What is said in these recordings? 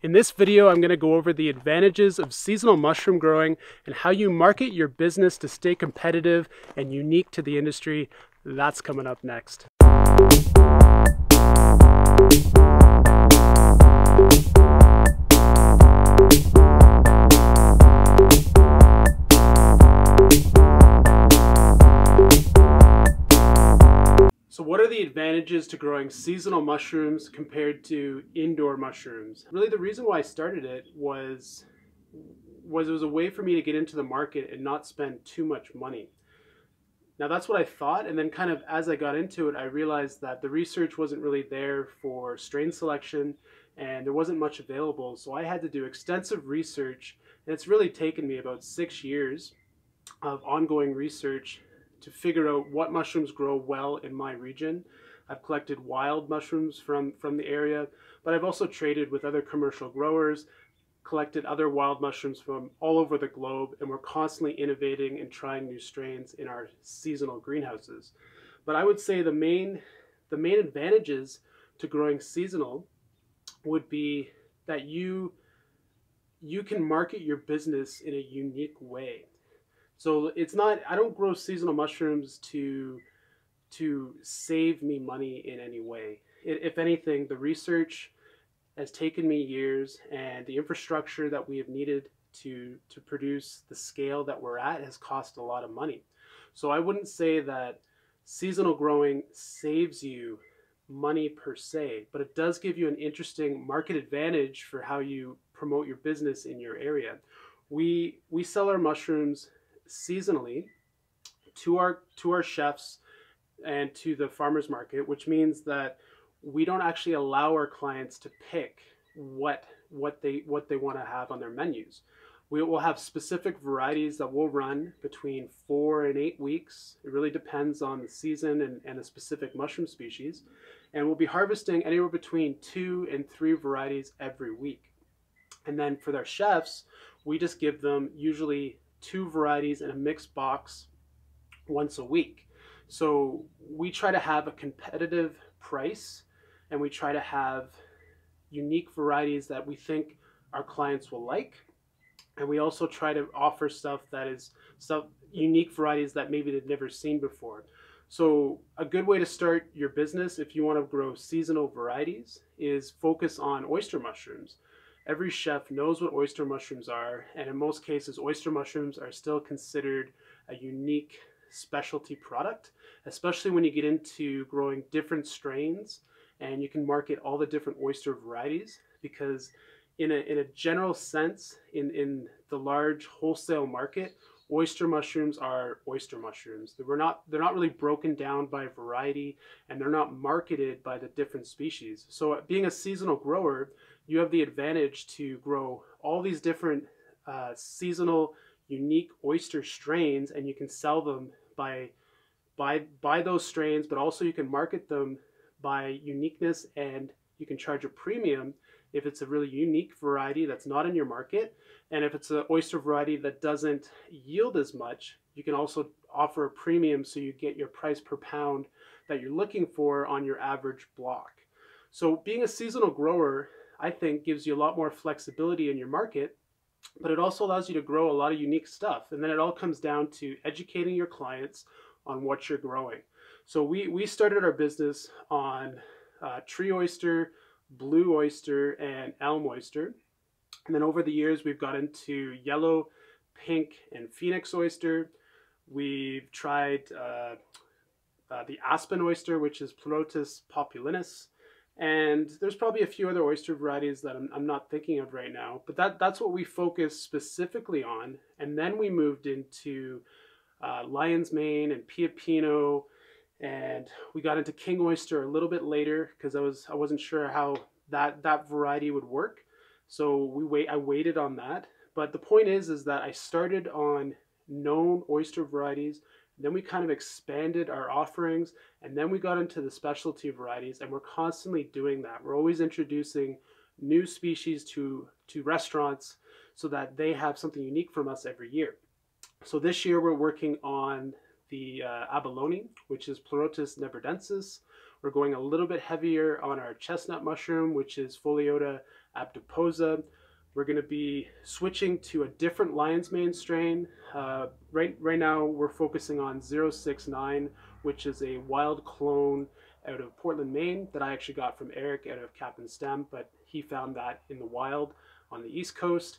In this video, I'm going to go over the advantages of seasonal mushroom growing and how you market your business to stay competitive and unique to the industry. That's coming up next. So what are the advantages to growing seasonal mushrooms compared to indoor mushrooms? Really, the reason why I started it was it was a way for me to get into the market and not spend too much money. Now that's what I thought, and then kind of as I got into it, I realized that the research wasn't really there for strain selection and there wasn't much available, so I had to do extensive research, and it's really taken me about 6 years of ongoing research to figure out what mushrooms grow well in my region. I've collected wild mushrooms from the area, but I've also traded with other commercial growers, collected other wild mushrooms from all over the globe, and we're constantly innovating and trying new strains in our seasonal greenhouses. But I would say the main advantages to growing seasonal would be that you can market your business in a unique way. So it's not, I don't grow seasonal mushrooms to save me money in any way. If anything, the research has taken me years, and the infrastructure that we have needed to produce the scale that we're at has cost a lot of money. So I wouldn't say that seasonal growing saves you money per se, but it does give you an interesting market advantage for how you promote your business in your area. We sell our mushrooms seasonally to our chefs and to the farmers market, which means that we don't actually allow our clients to pick what they want to have on their menus. We will have specific varieties that will run between 4 and 8 weeks. It really depends on the season and a specific mushroom species. And we'll be harvesting anywhere between 2 and 3 varieties every week. And then for their chefs, we just give them usually 2 varieties in a mixed box once a week. So we try to have a competitive price, and we try to have unique varieties that we think our clients will like. And we also try to offer unique varieties that maybe they've never seen before. So a good way to start your business if you want to grow seasonal varieties is focus on oyster mushrooms. Every chef knows what oyster mushrooms are, and in most cases, oyster mushrooms are still considered a unique specialty product, especially when you get into growing different strains and you can market all the different oyster varieties, because in a general sense, in the large wholesale market, oyster mushrooms are oyster mushrooms. They're not really broken down by variety, and they're not marketed by the different species. So being a seasonal grower, you have the advantage to grow all these different seasonal unique oyster strains, and you can sell them by those strains, but also you can market them by uniqueness, and you can charge a premium if it's a really unique variety that's not in your market. And if it's an oyster variety that doesn't yield as much, you can also offer a premium so you get your price per pound that you're looking for on your average block. So being a seasonal grower, I think, gives you a lot more flexibility in your market, but it also allows you to grow a lot of unique stuff. And then it all comes down to educating your clients on what you're growing. So we started our business on tree oyster, blue oyster, and elm oyster. And then over the years, we've got into yellow, pink, and phoenix oyster. We've tried the aspen oyster, which is Pleurotus populinus. And there's probably a few other oyster varieties that I'm not thinking of right now, but that's what we focus specifically on. And then we moved into lion's mane and Pioppino, and we got into king oyster a little bit later because I wasn't sure how that variety would work. So I waited on that. But the point is that I started on known oyster varieties. Then we kind of expanded our offerings, and then we got into the specialty varieties, and we're constantly doing that. We're always introducing new species to restaurants so that they have something unique from us every year. So this year we're working on the abalone, which is Pleurotus nebridensis. We're going a little bit heavier on our chestnut mushroom, which is Pholiota Abduposa. We're going to be switching to a different lion's mane strain. Right now we're focusing on 069, which is a wild clone out of Portland, Maine that I actually got from Eric out of Cap and Stem, but he found that in the wild on the East Coast.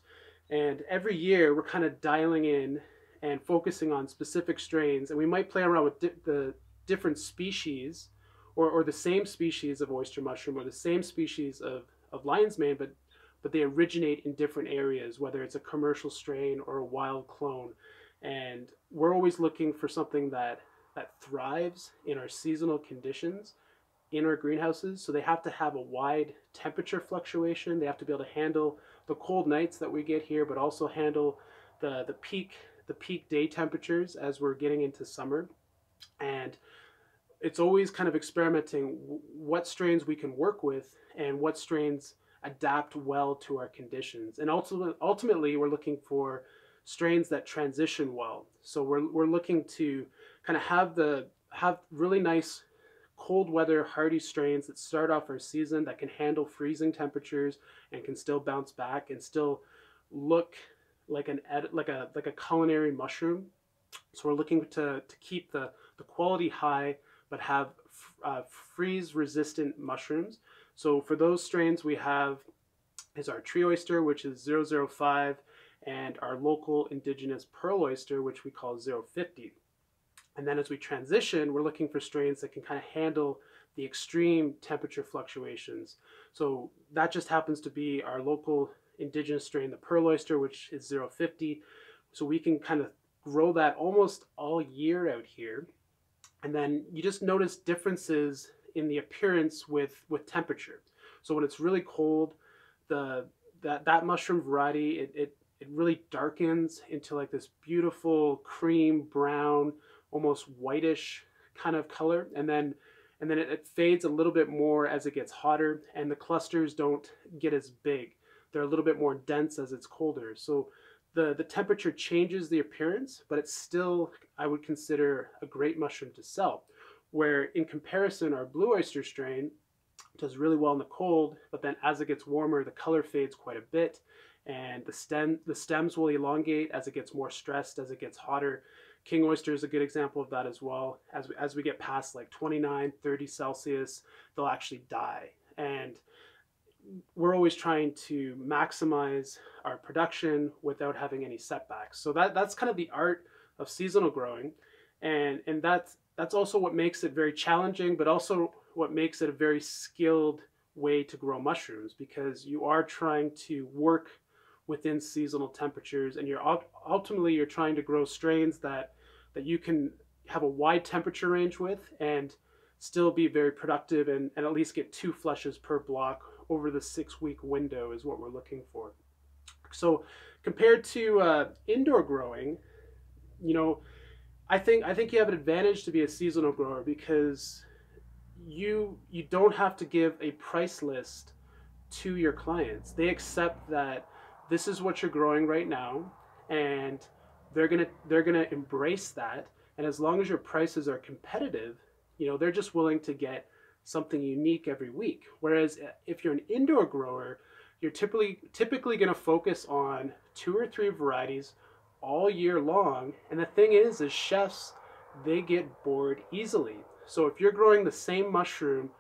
And every year we're kind of dialing in and focusing on specific strains, and we might play around with the different species or the same species of oyster mushroom or the same species of lion's mane, but they originate in different areas, whether it's a commercial strain or a wild clone. And we're always looking for something that thrives in our seasonal conditions in our greenhouses. So they have to have a wide temperature fluctuation. They have to be able to handle the cold nights that we get here, but also handle the peak day temperatures as we're getting into summer. And it's always kind of experimenting what strains we can work with and what strains adapt well to our conditions. And ultimately we're looking for strains that transition well. So we're looking to kind of have really nice cold weather hardy strains that start off our season that can handle freezing temperatures and can still bounce back and still look like a culinary mushroom. So we're looking to keep the quality high but have freeze resistant mushrooms. So for those strains we have is our tree oyster, which is 005, and our local indigenous pearl oyster, which we call 050. And then as we transition, we're looking for strains that can kind of handle the extreme temperature fluctuations. So that just happens to be our local indigenous strain, the pearl oyster, which is 050. So we can kind of grow that almost all year out here. And then you just notice differences in the appearance with temperature. So when it's really cold, that mushroom variety, it really darkens into like this beautiful cream brown, almost whitish kind of color, and then it fades a little bit more as it gets hotter, and the clusters don't get as big. They're a little bit more dense as it's colder. So the temperature changes the appearance, but it's still, I would consider, a great mushroom to sell. Where in comparison, our blue oyster strain does really well in the cold, but then as it gets warmer, the color fades quite a bit, and the stems will elongate as it gets more stressed, as it gets hotter. King oyster is a good example of that as well. As we get past like 29, 30 Celsius, they'll actually die. And we're always trying to maximize our production without having any setbacks. So that's kind of the art of seasonal growing, and that's also what makes it very challenging, but also what makes it a very skilled way to grow mushrooms, because you are trying to work within seasonal temperatures, and ultimately you're trying to grow strains that you can have a wide temperature range with and still be very productive and at least get 2 flushes per block over the 6-week window is what we're looking for. So compared to indoor growing, you know, I think you have an advantage to be a seasonal grower, because you don't have to give a price list to your clients. They accept that this is what you're growing right now, and they're gonna embrace that. And as long as your prices are competitive, you know, they're just willing to get something unique every week. Whereas if you're an indoor grower, you're typically going to focus on 2 or 3 varieties all year long. And the thing is chefs, they get bored easily. So if you're growing the same mushroom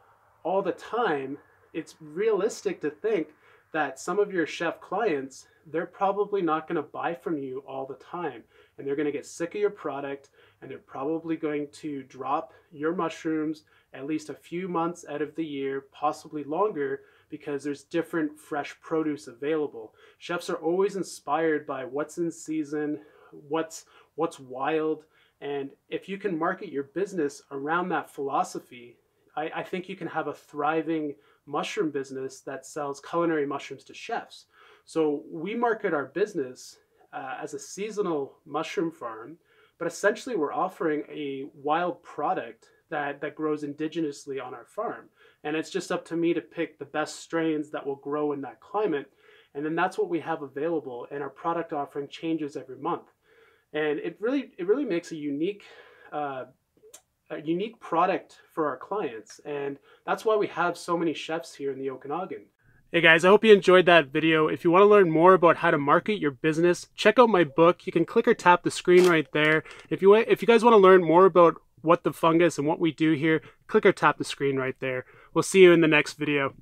all the time, it's realistic to think that some of your chef clients, they're probably not going to buy from you all the time, and they're going to get sick of your product, and they're probably going to drop your mushrooms at least a few months out of the year, possibly longer, because there's different fresh produce available. Chefs are always inspired by what's in season, what's wild, and if you can market your business around that philosophy, I think you can have a thriving mushroom business that sells culinary mushrooms to chefs. So we market our business as a seasonal mushroom farm, but essentially we're offering a wild product that grows indigenously on our farm. And it's just up to me to pick the best strains that will grow in that climate. And then that's what we have available, and our product offering changes every month. And it really makes a unique product for our clients. And that's why we have so many chefs here in the Okanagan. Hey guys, I hope you enjoyed that video. If you want to learn more about how to market your business, check out my book. You can click or tap the screen right there. If you guys want to learn more about what the fungus and what we do here, click or tap the screen right there. We'll see you in the next video.